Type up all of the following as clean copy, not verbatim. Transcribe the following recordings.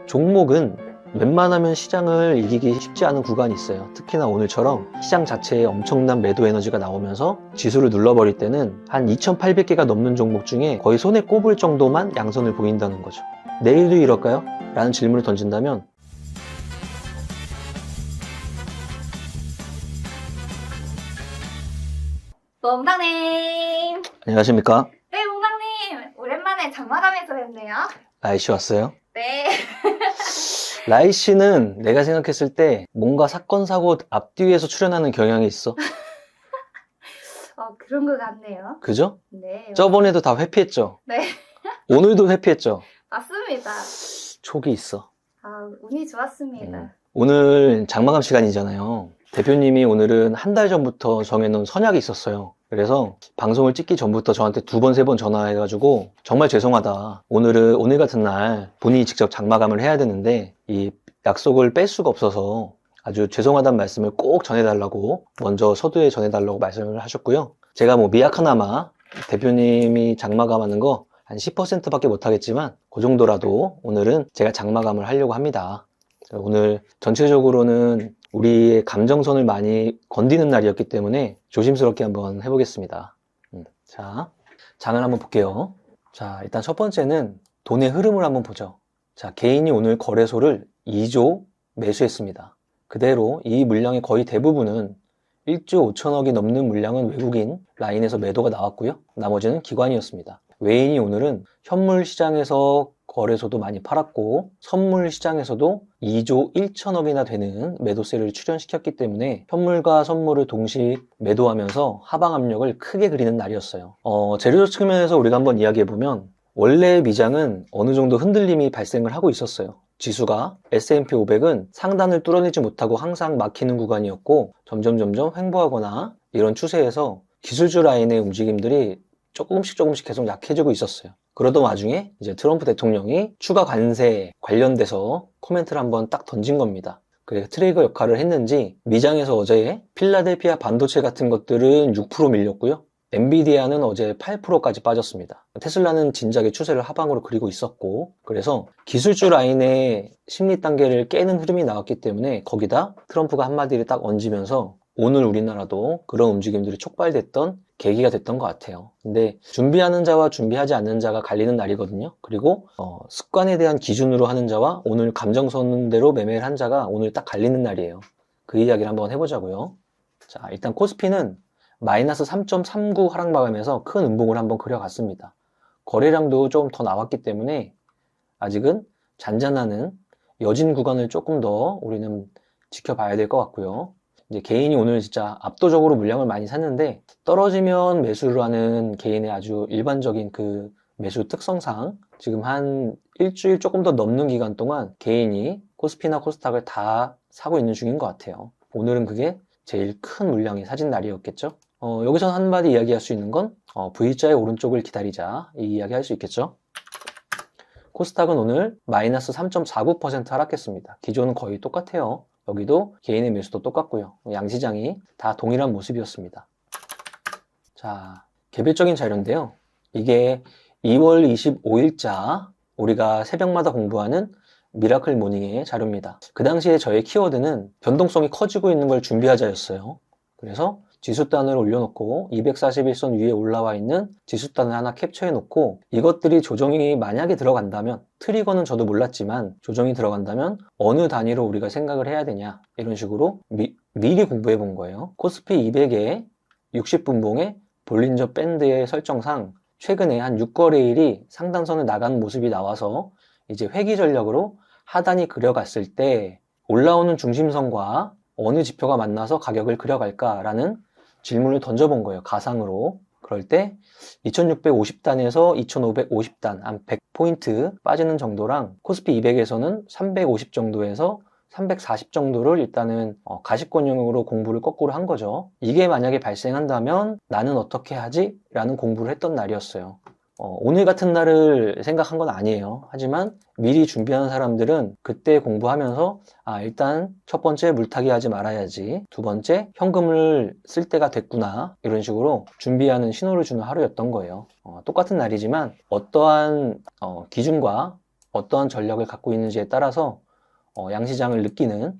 종목은 웬만하면 시장을 이기기 쉽지 않은 구간이 있어요. 특히나 오늘처럼 시장 자체에 엄청난 매도 에너지가 나오면서 지수를 눌러버릴 때는 한 2,800개가 넘는 종목 중에 거의 손에 꼽을 정도만 양선을 보인다는 거죠. 내일도 이럴까요? 라는 질문을 던진다면 몽당님! 안녕하십니까? 네, 몽당님! 오랜만에 장마감에서 뵙네요. 라이씨 왔어요? 네. 라이씨는 내가 생각했을 때 뭔가 사건 사고 앞뒤에서 출연하는 경향이 있어. 그런 것 같네요. 그죠? 네. 저번에도 다 회피했죠? 네, 오늘도 회피했죠? 맞습니다. 촉이 있어. 운이 좋았습니다. 오늘 장마감 시간이잖아요. 대표님이 오늘은 한 달 전부터 정해놓은 선약이 있었어요. 그래서 방송을 찍기 전부터 저한테 2번, 3번 전화해가지고 정말 죄송하다. 오늘 같은 날 본인이 직접 장마감을 해야 되는데 이 약속을 뺄 수가 없어서 아주 죄송하다는 말씀을 꼭 전해달라고 먼저 서두에 전해달라고 말씀을 하셨고요. 제가 뭐 미약하나마 대표님이 장마감 하는 거 한 10%밖에 못하겠지만 그 정도라도 오늘은 제가 장마감을 하려고 합니다. 오늘 전체적으로는 우리의 감정선을 많이 건드는 날이었기 때문에 조심스럽게 한번 해보겠습니다. 자, 장을 한번 볼게요. 자, 일단 첫 번째는 돈의 흐름을 한번 보죠. 자, 개인이 오늘 거래소를 2조 매수했습니다. 그대로 이 물량의 거의 대부분은 1조 5천억이 넘는 물량은 외국인 라인에서 매도가 나왔고요. 나머지는 기관이었습니다. 외인이 오늘은 현물 시장에서 거래소도 많이 팔았고 선물 시장에서도 2조 1천억이나 되는 매도세를 출현시켰기 때문에 현물과 선물을 동시 매도하면서 하방 압력을 크게 그리는 날이었어요. 재료적 측면에서 우리가 한번 이야기해보면 원래 미장은 어느 정도 흔들림이 발생을 하고 있었어요. 지수가 S&P 500은 상단을 뚫어내지 못하고 항상 막히는 구간이었고 점점 횡보하거나 이런 추세에서 기술주 라인의 움직임들이 조금씩 계속 약해지고 있었어요. 그러던 와중에 이제 트럼프 대통령이 추가 관세 관련돼서 코멘트를 한번 딱 던진 겁니다. 그래서 트리거 역할을 했는지 미장에서 어제 필라델피아 반도체 같은 것들은 6% 밀렸고요. 엔비디아는 어제 8%까지 빠졌습니다. 테슬라는 진작에 추세를 하방으로 그리고 있었고 그래서 기술주 라인의 심리 단계를 깨는 흐름이 나왔기 때문에 거기다 트럼프가 한마디를 딱 얹으면서 오늘 우리나라도 그런 움직임들이 촉발됐던 계기가 됐던 것 같아요. 근데 준비하는 자와 준비하지 않는 자가 갈리는 날이거든요. 그리고 습관에 대한 기준으로 하는 자와 오늘 감정선대로 매매를 한 자가 오늘 딱 갈리는 날이에요. 그 이야기를 한번 해보자고요. 자, 일단 코스피는 마이너스 3.39 하락 마감에서 큰 음봉을 한번 그려갔습니다. 거래량도 좀 더 나왔기 때문에 아직은 잔잔하는 여진 구간을 조금 더 우리는 지켜봐야 될 것 같고요. 이제 개인이 오늘 진짜 압도적으로 물량을 많이 샀는데 떨어지면 매수를 하는 개인의 아주 일반적인 그 매수 특성상 지금 한 일주일 조금 더 넘는 기간 동안 개인이 코스피나 코스닥을 다 사고 있는 중인 것 같아요. 오늘은 그게 제일 큰 물량이 사진 날이었겠죠. 여기서 한마디 이야기할 수 있는 건 V자의 오른쪽을 기다리자 이 이야기 할 수 있겠죠. 코스닥은 오늘 마이너스 3.49% 하락했습니다. 기존은 거의 똑같아요. 여기도 개인의 매수도 똑같고요. 양시장이 다 동일한 모습이었습니다. 자, 개별적인 자료인데요. 이게 2월 25일자 우리가 새벽마다 공부하는 미라클 모닝의 자료입니다. 그 당시에 저의 키워드는 변동성이 커지고 있는 걸 준비하자였어요. 그래서 지수단을 올려놓고 241선 위에 올라와 있는 지수단을 하나 캡처해 놓고 이것들이 조정이 만약에 들어간다면 트리거는 저도 몰랐지만 조정이 들어간다면 어느 단위로 우리가 생각을 해야 되냐 이런 식으로 미리 공부해 본 거예요. 코스피 200의 60분봉의 볼린저 밴드의 설정상 최근에 한 6거래일이 상단선을 나가는 모습이 나와서 이제 회귀 전략으로 하단이 그려갔을 때 올라오는 중심선과 어느 지표가 만나서 가격을 그려갈까라는 질문을 던져본 거예요. 가상으로. 그럴 때 2650단에서 2550단 한 100포인트 빠지는 정도랑 코스피 200에서는 350 정도에서 340 정도를 일단은 가시권용으로 공부를 거꾸로 한 거죠. 이게 만약에 발생한다면 나는 어떻게 하지? 라는 공부를 했던 날이었어요. 오늘 같은 날을 생각한 건 아니에요. 하지만 미리 준비하는 사람들은 그때 공부하면서 일단 첫 번째 물타기 하지 말아야지, 두 번째 현금을 쓸 때가 됐구나, 이런 식으로 준비하는 신호를 주는 하루였던 거예요. 똑같은 날이지만 어떠한 기준과 어떠한 전략을 갖고 있는지에 따라서 양시장을 느끼는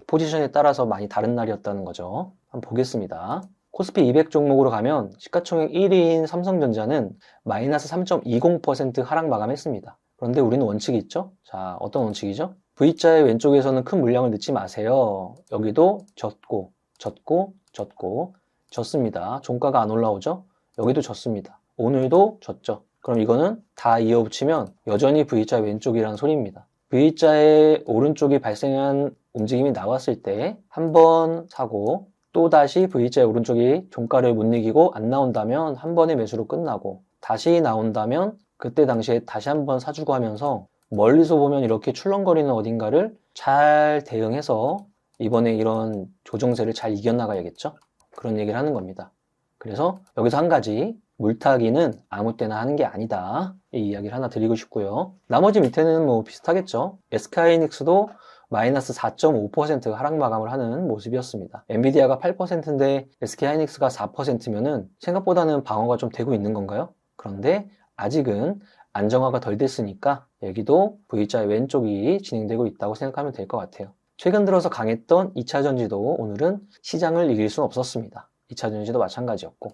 포지션에 따라서 많이 다른 날이었다는 거죠. 한번 보겠습니다. 코스피 200 종목으로 가면 시가총액 1위인 삼성전자는 마이너스 3.20% 하락 마감했습니다. 그런데 우리는 원칙이 있죠? 자, 어떤 원칙이죠? V자의 왼쪽에서는 큰 물량을 넣지 마세요. 여기도 졌고, 졌고, 졌고, 졌습니다. 종가가 안 올라오죠? 여기도 졌습니다. 오늘도 졌죠. 그럼 이거는 다 이어붙이면 여전히 V자 왼쪽이라는 소리입니다. V자의 오른쪽이 발생한 움직임이 나왔을 때 한 번 사고 또 다시 V자의 오른쪽이 종가를 못 이기고 안 나온다면 한 번의 매수로 끝나고 다시 나온다면 그때 당시에 다시 한 번 사주고 하면서 멀리서 보면 이렇게 출렁거리는 어딘가를 잘 대응해서 이번에 이런 조정세를 잘 이겨나가야겠죠? 그런 얘기를 하는 겁니다. 그래서 여기서 한 가지, 물타기는 아무 때나 하는 게 아니다. 이 이야기를 하나 드리고 싶고요. 나머지 밑에는 뭐 비슷하겠죠. SK하이닉스도 마이너스 4.5% 하락 마감을 하는 모습이었습니다. 엔비디아가 8%인데 SK하이닉스가 4%면은 생각보다는 방어가 좀 되고 있는 건가요? 그런데 아직은 안정화가 덜 됐으니까 여기도 V자의 왼쪽이 진행되고 있다고 생각하면 될 것 같아요. 최근 들어서 강했던 2차전지도 오늘은 시장을 이길 수는 없었습니다. 2차전지도 마찬가지였고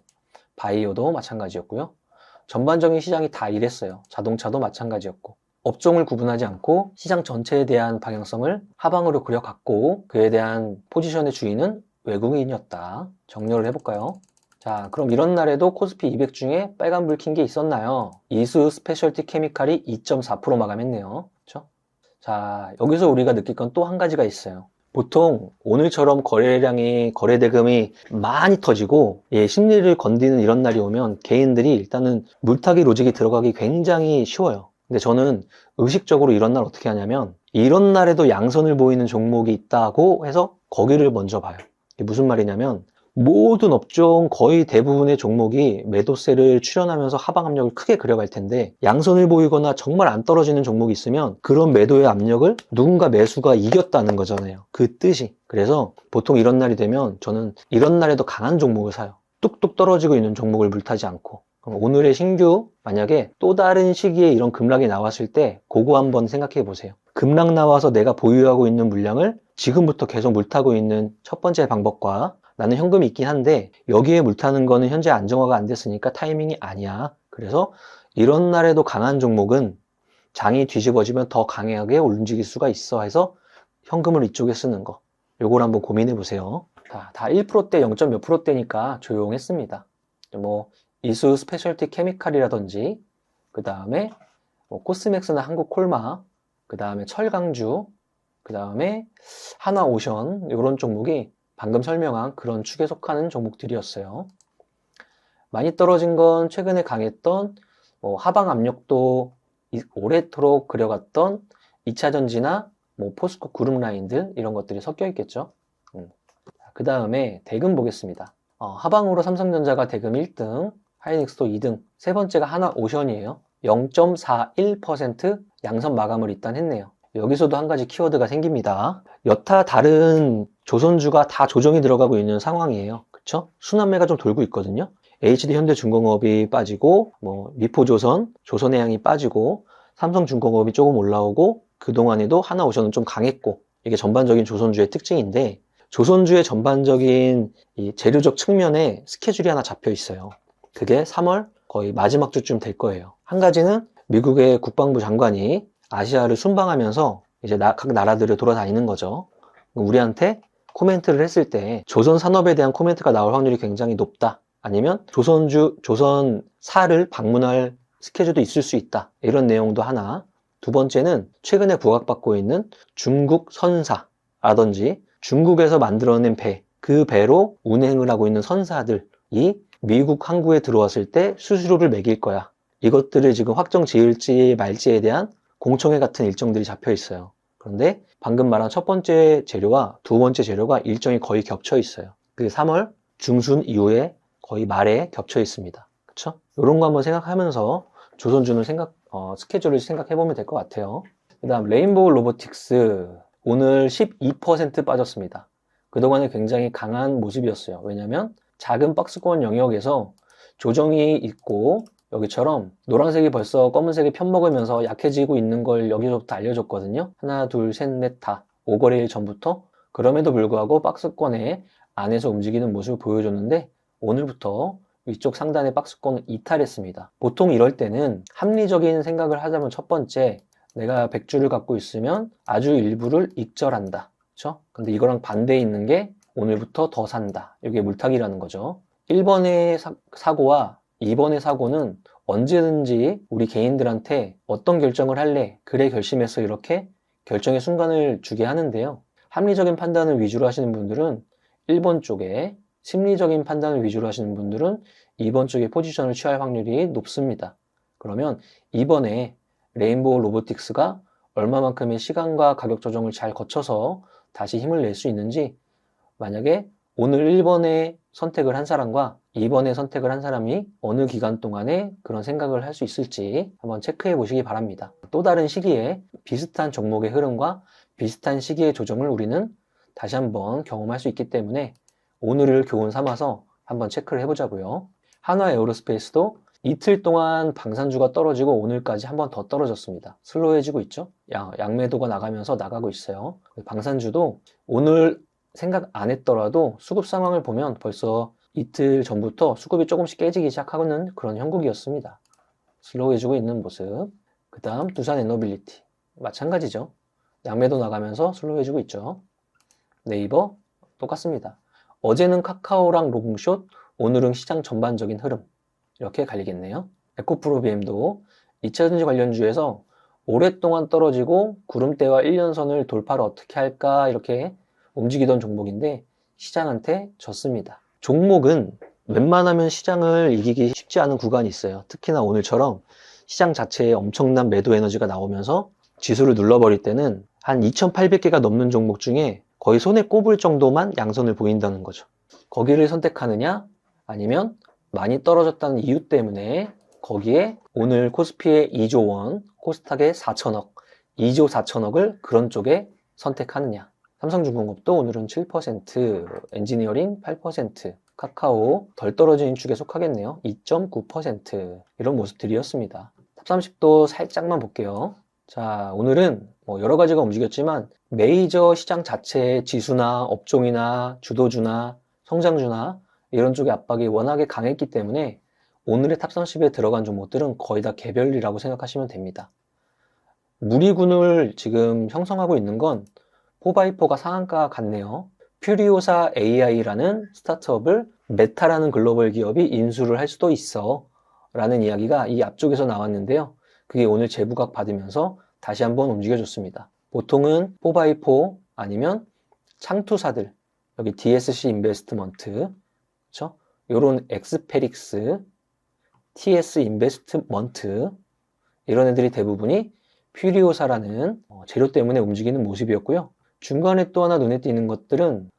바이오도 마찬가지였고요. 전반적인 시장이 다 이랬어요. 자동차도 마찬가지였고 업종을 구분하지 않고 시장 전체에 대한 방향성을 하방으로 그려갔고 그에 대한 포지션의 주인은 외국인이었다. 정리를 해볼까요? 자, 그럼 이런 날에도 코스피 200 중에 빨간불 킨 게 있었나요? 이수 스페셜티 케미칼이 2.4% 마감했네요. 그렇죠? 자, 여기서 우리가 느낄 건 또 한 가지가 있어요. 보통 오늘처럼 거래 대금이 많이 터지고 심리를 건드리는 이런 날이 오면 개인들이 일단은 물타기 로직이 들어가기 굉장히 쉬워요. 근데 저는 의식적으로 이런 날 어떻게 하냐면 이런 날에도 양선을 보이는 종목이 있다고 해서 거기를 먼저 봐요. 이게 무슨 말이냐면 모든 업종 거의 대부분의 종목이 매도세를 출현하면서 하방 압력을 크게 그려갈 텐데 양선을 보이거나 정말 안 떨어지는 종목이 있으면 그런 매도의 압력을 누군가 매수가 이겼다는 거잖아요. 그 뜻이. 그래서 보통 이런 날이 되면 저는 이런 날에도 강한 종목을 사요. 뚝뚝 떨어지고 있는 종목을 물타지 않고. 그럼 오늘의 신규 만약에 또 다른 시기에 이런 급락이 나왔을 때 그거 한번 생각해 보세요. 급락 나와서 내가 보유하고 있는 물량을 지금부터 계속 물타고 있는 첫 번째 방법과 나는 현금이 있긴 한데 여기에 물타는 거는 현재 안정화가 안 됐으니까 타이밍이 아니야. 그래서 이런 날에도 강한 종목은 장이 뒤집어지면 더 강하게 움직일 수가 있어 해서 현금을 이쪽에 쓰는 거. 요걸 한번 고민해 보세요. 다 1%대 0. 몇 %대니까 조용했습니다. 뭐 이수 스페셜티 케미칼이라든지 그 다음에 뭐 코스맥스나 한국콜마 그 다음에 철강주 그 다음에 하나오션 이런 종목이 방금 설명한 그런 축에 속하는 종목들이었어요. 많이 떨어진 건 최근에 강했던 하방 압력도 오래도록 그려갔던 2차전지나 포스코 그룹 라인들 이런 것들이 섞여 있겠죠. 그 다음에 대금 보겠습니다. 하방으로 삼성전자가 대금 1등, 하이닉스도 2등, 세 번째가 하나오션이에요. 0.41% 양선 마감을 일단 했네요. 여기서도 한 가지 키워드가 생깁니다. 여타 다른 조선주가 다 조정이 들어가고 있는 상황이에요. 그쵸? 순환매가 좀 돌고 있거든요. HD현대중공업이 빠지고 미포조선, 조선해양이 빠지고 삼성중공업이 조금 올라오고 그동안에도 하나오션은 좀 강했고 이게 전반적인 조선주의 특징인데 조선주의 전반적인 이 재료적 측면에 스케줄이 하나 잡혀 있어요. 그게 3월 거의 마지막 주쯤 될 거예요. 한 가지는 미국의 국방부 장관이 아시아를 순방하면서 이제 각 나라들을 돌아다니는 거죠. 우리한테 코멘트를 했을 때 조선 산업에 대한 코멘트가 나올 확률이 굉장히 높다. 아니면 조선사를 방문할 스케줄도 있을 수 있다. 이런 내용도 하나. 두 번째는 최근에 부각받고 있는 중국 선사라든지 중국에서 만들어낸 배, 그 배로 운행을 하고 있는 선사들이 미국 항구에 들어왔을 때 수수료를 매길 거야. 이것들을 지금 확정 지을지 말지에 대한 공청회 같은 일정들이 잡혀 있어요. 그런데 방금 말한 첫 번째 재료와 두 번째 재료가 일정이 거의 겹쳐 있어요. 그게 3월 중순 이후에 거의 말에 겹쳐 있습니다. 그쵸? 이런 거 한번 생각하면서 조선주는 스케줄을 생각해 보면 될 것 같아요. 그 다음 레인보우 로보틱스 오늘 12% 빠졌습니다. 그동안에 굉장히 강한 모습이었어요. 왜냐면 작은 박스권 영역에서 조정이 있고 여기처럼 노란색이 벌써 검은색이 편먹으면서 약해지고 있는 걸 여기서부터 알려줬거든요. 하나, 둘, 셋, 넷 다 5거래일 전부터. 그럼에도 불구하고 박스권의 안에서 움직이는 모습을 보여줬는데 오늘부터 위쪽 상단의 박스권을 이탈했습니다. 보통 이럴 때는 합리적인 생각을 하자면 첫 번째, 내가 100주를 갖고 있으면 아주 일부를 익절한다. 그렇죠? 근데 이거랑 반대에 있는 게 오늘부터 더 산다. 이게 물타기라는 거죠. 1번의 사고와 2번의 사고는 언제든지 우리 개인들한테 어떤 결정을 할래? 그래 결심해서 이렇게 결정의 순간을 주게 하는데요. 합리적인 판단을 위주로 하시는 분들은 1번 쪽에, 심리적인 판단을 위주로 하시는 분들은 2번 쪽에 포지션을 취할 확률이 높습니다. 그러면 이번에 레인보우 로보틱스가 얼마만큼의 시간과 가격 조정을 잘 거쳐서 다시 힘을 낼 수 있는지, 만약에 오늘 1번에 선택을 한 사람과 2번에 선택을 한 사람이 어느 기간 동안에 그런 생각을 할 수 있을지 한번 체크해 보시기 바랍니다. 또 다른 시기에 비슷한 종목의 흐름과 비슷한 시기의 조정을 우리는 다시 한번 경험할 수 있기 때문에 오늘을 교훈 삼아서 한번 체크를 해보자고요. 한화 에어로스페이스도 이틀 동안 방산주가 떨어지고 오늘까지 한번 더 떨어졌습니다. 슬로우해지고 있죠. 양매도가 나가고 있어요. 방산주도 오늘 생각 안 했더라도 수급 상황을 보면 벌써 이틀 전부터 수급이 조금씩 깨지기 시작하는 그런 형국이었습니다. 슬로우해지고 있는 모습. 그 다음 두산 에너빌리티 마찬가지죠. 양매도 나가면서 슬로우해지고 있죠. 네이버 똑같습니다. 어제는 카카오랑 로봉숏, 오늘은 시장 전반적인 흐름, 이렇게 갈리겠네요. 에코프로비엠도 2차전지 관련주에서 오랫동안 떨어지고 구름대와 1년선을 돌파를 어떻게 할까 이렇게 움직이던 종목인데 시장한테 졌습니다. 종목은 웬만하면 시장을 이기기 쉽지 않은 구간이 있어요. 특히나 오늘처럼 시장 자체에 엄청난 매도 에너지가 나오면서 지수를 눌러버릴 때는 한 2,800개가 넘는 종목 중에 거의 손에 꼽을 정도만 양선을 보인다는 거죠. 거기를 선택하느냐 아니면 많이 떨어졌다는 이유 때문에 거기에 오늘 코스피의 2조 원, 코스닥의 4천억, 2조 4천억을 그런 쪽에 선택하느냐. 삼성중공업도 오늘은 7%, 엔지니어링 8%, 카카오 덜 떨어진 축에 속하겠네요. 2.9% 이런 모습들이었습니다. 탑30도 살짝만 볼게요. 자, 오늘은 여러 가지가 움직였지만 메이저 시장 자체의 지수나 업종이나 주도주나 성장주나 이런 쪽의 압박이 워낙에 강했기 때문에 오늘의 탑30에 들어간 종목들은 거의 다 개별이라고 생각하시면 됩니다. 무리군을 지금 형성하고 있는 건 4x4가 상한가 같네요. 퓨리오사 AI라는 스타트업을 메타라는 글로벌 기업이 인수를 할 수도 있어 라는 이야기가 이 앞쪽에서 나왔는데요. 그게 오늘 재부각 받으면서 다시 한번 움직여줬습니다. 보통은 4x4 아니면 창투사들, 여기 DSC 인베스트먼트, 그렇죠? 요런 엑스페릭스, TS 인베스트먼트 이런 애들이 대부분이 퓨리오사라는 재료 때문에 움직이는 모습이었고요. 중간에 또 하나 눈에 띄는 것들은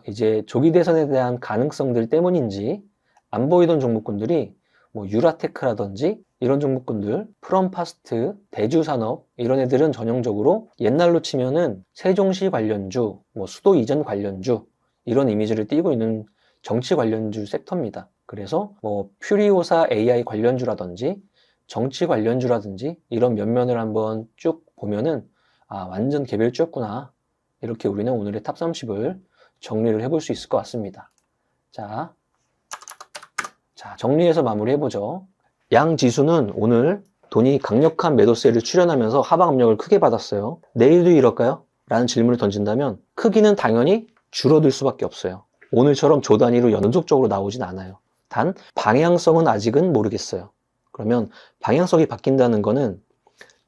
이제 조기 대선에 대한 가능성들 때문인지 안 보이던 종목군들이 유라테크라든지 이런 종목군들, 프롬파스트, 대주산업 이런 애들은 전형적으로 옛날로 치면은 세종시 관련주, 수도 이전 관련주 이런 이미지를 띠고 있는 정치 관련주 섹터입니다. 그래서 퓨리오사 AI 관련주라든지 정치 관련주라든지 이런 면면을 한번 쭉 보면은 완전 개별주였구나. 이렇게 우리는 오늘의 탑30을 정리를 해볼 수 있을 것 같습니다. 자, 정리해서 마무리해보죠. 양 지수는 오늘 돈이 강력한 매도세를 출현하면서 하방 압력을 크게 받았어요. 내일도 이럴까요? 라는 질문을 던진다면 크기는 당연히 줄어들 수밖에 없어요. 오늘처럼 조 단위로 연속적으로 나오진 않아요. 단 방향성은 아직은 모르겠어요. 그러면 방향성이 바뀐다는 거는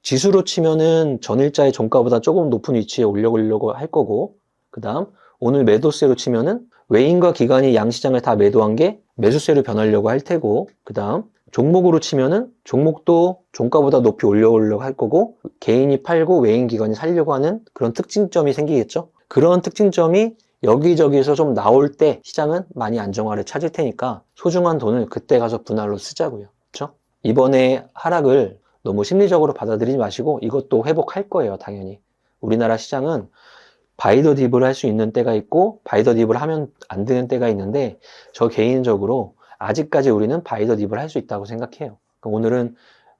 지수로 치면은 전일자의 종가보다 조금 높은 위치에 올려보려고 할 거고, 그 다음 오늘 매도세로 치면은 외인과 기관이 양시장을 다 매도한 게 매수세로 변하려고 할 테고, 그 다음 종목으로 치면은 종목도 종가보다 높이 올려오려고 할 거고, 개인이 팔고 외인 기관이 살려고 하는 그런 특징점이 생기겠죠. 그런 특징점이 여기저기서 좀 나올 때 시장은 많이 안정화를 찾을 테니까 소중한 돈을 그때 가서 분할로 쓰자고요. 그렇죠? 이번에 하락을 너무 심리적으로 받아들이지 마시고 이것도 회복할 거예요. 당연히. 우리나라 시장은 바이더 딥을 할 수 있는 때가 있고 바이더 딥을 하면 안 되는 때가 있는데 저 개인적으로 아직까지 우리는 바이더 딥을 할 수 있다고 생각해요. 그러니까 오늘은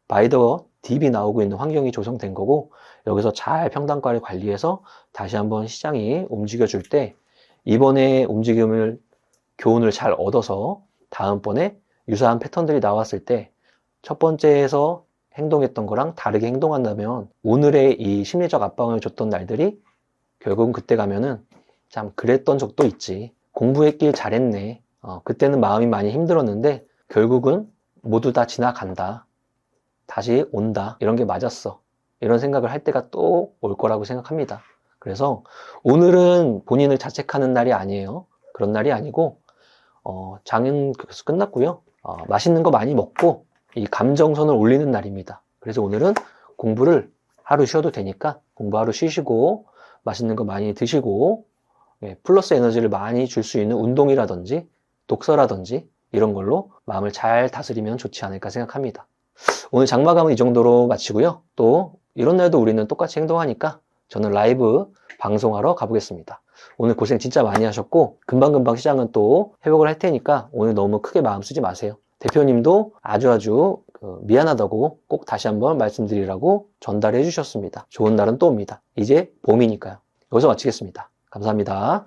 바이더 딥이 나오고 있는 환경이 조성된 거고, 여기서 잘 평단가를 관리해서 다시 한번 시장이 움직여줄 때, 이번에 움직임을, 교훈을 잘 얻어서 다음번에 유사한 패턴들이 나왔을 때 첫 번째에서 행동했던 거랑 다르게 행동한다면 오늘의 이 심리적 압박을 줬던 날들이 결국은 그때 가면은 참 그랬던 적도 있지. 공부했길 잘했네. 그때는 마음이 많이 힘들었는데 결국은 모두 다 지나간다. 다시 온다. 이런 게 맞았어. 이런 생각을 할 때가 또 올 거라고 생각합니다. 그래서 오늘은 본인을 자책하는 날이 아니에요. 그런 날이 아니고 장은 그래서 끝났고요. 맛있는 거 많이 먹고 이 감정선을 올리는 날입니다. 그래서 오늘은 공부를 하루 쉬어도 되니까 공부 하루 쉬시고 맛있는 거 많이 드시고 플러스 에너지를 많이 줄 수 있는 운동이라든지 독서라든지 이런 걸로 마음을 잘 다스리면 좋지 않을까 생각합니다. 오늘 장마감은 이 정도로 마치고요. 또 이런 날도 우리는 똑같이 행동하니까 저는 라이브 방송하러 가보겠습니다. 오늘 고생 진짜 많이 하셨고 금방금방 시장은 또 회복을 할 테니까 오늘 너무 크게 마음 쓰지 마세요. 대표님도 아주 미안하다고 꼭 다시 한번 말씀드리라고 전달해 주셨습니다. 좋은 날은 또 옵니다. 이제 봄이니까요. 여기서 마치겠습니다. 감사합니다.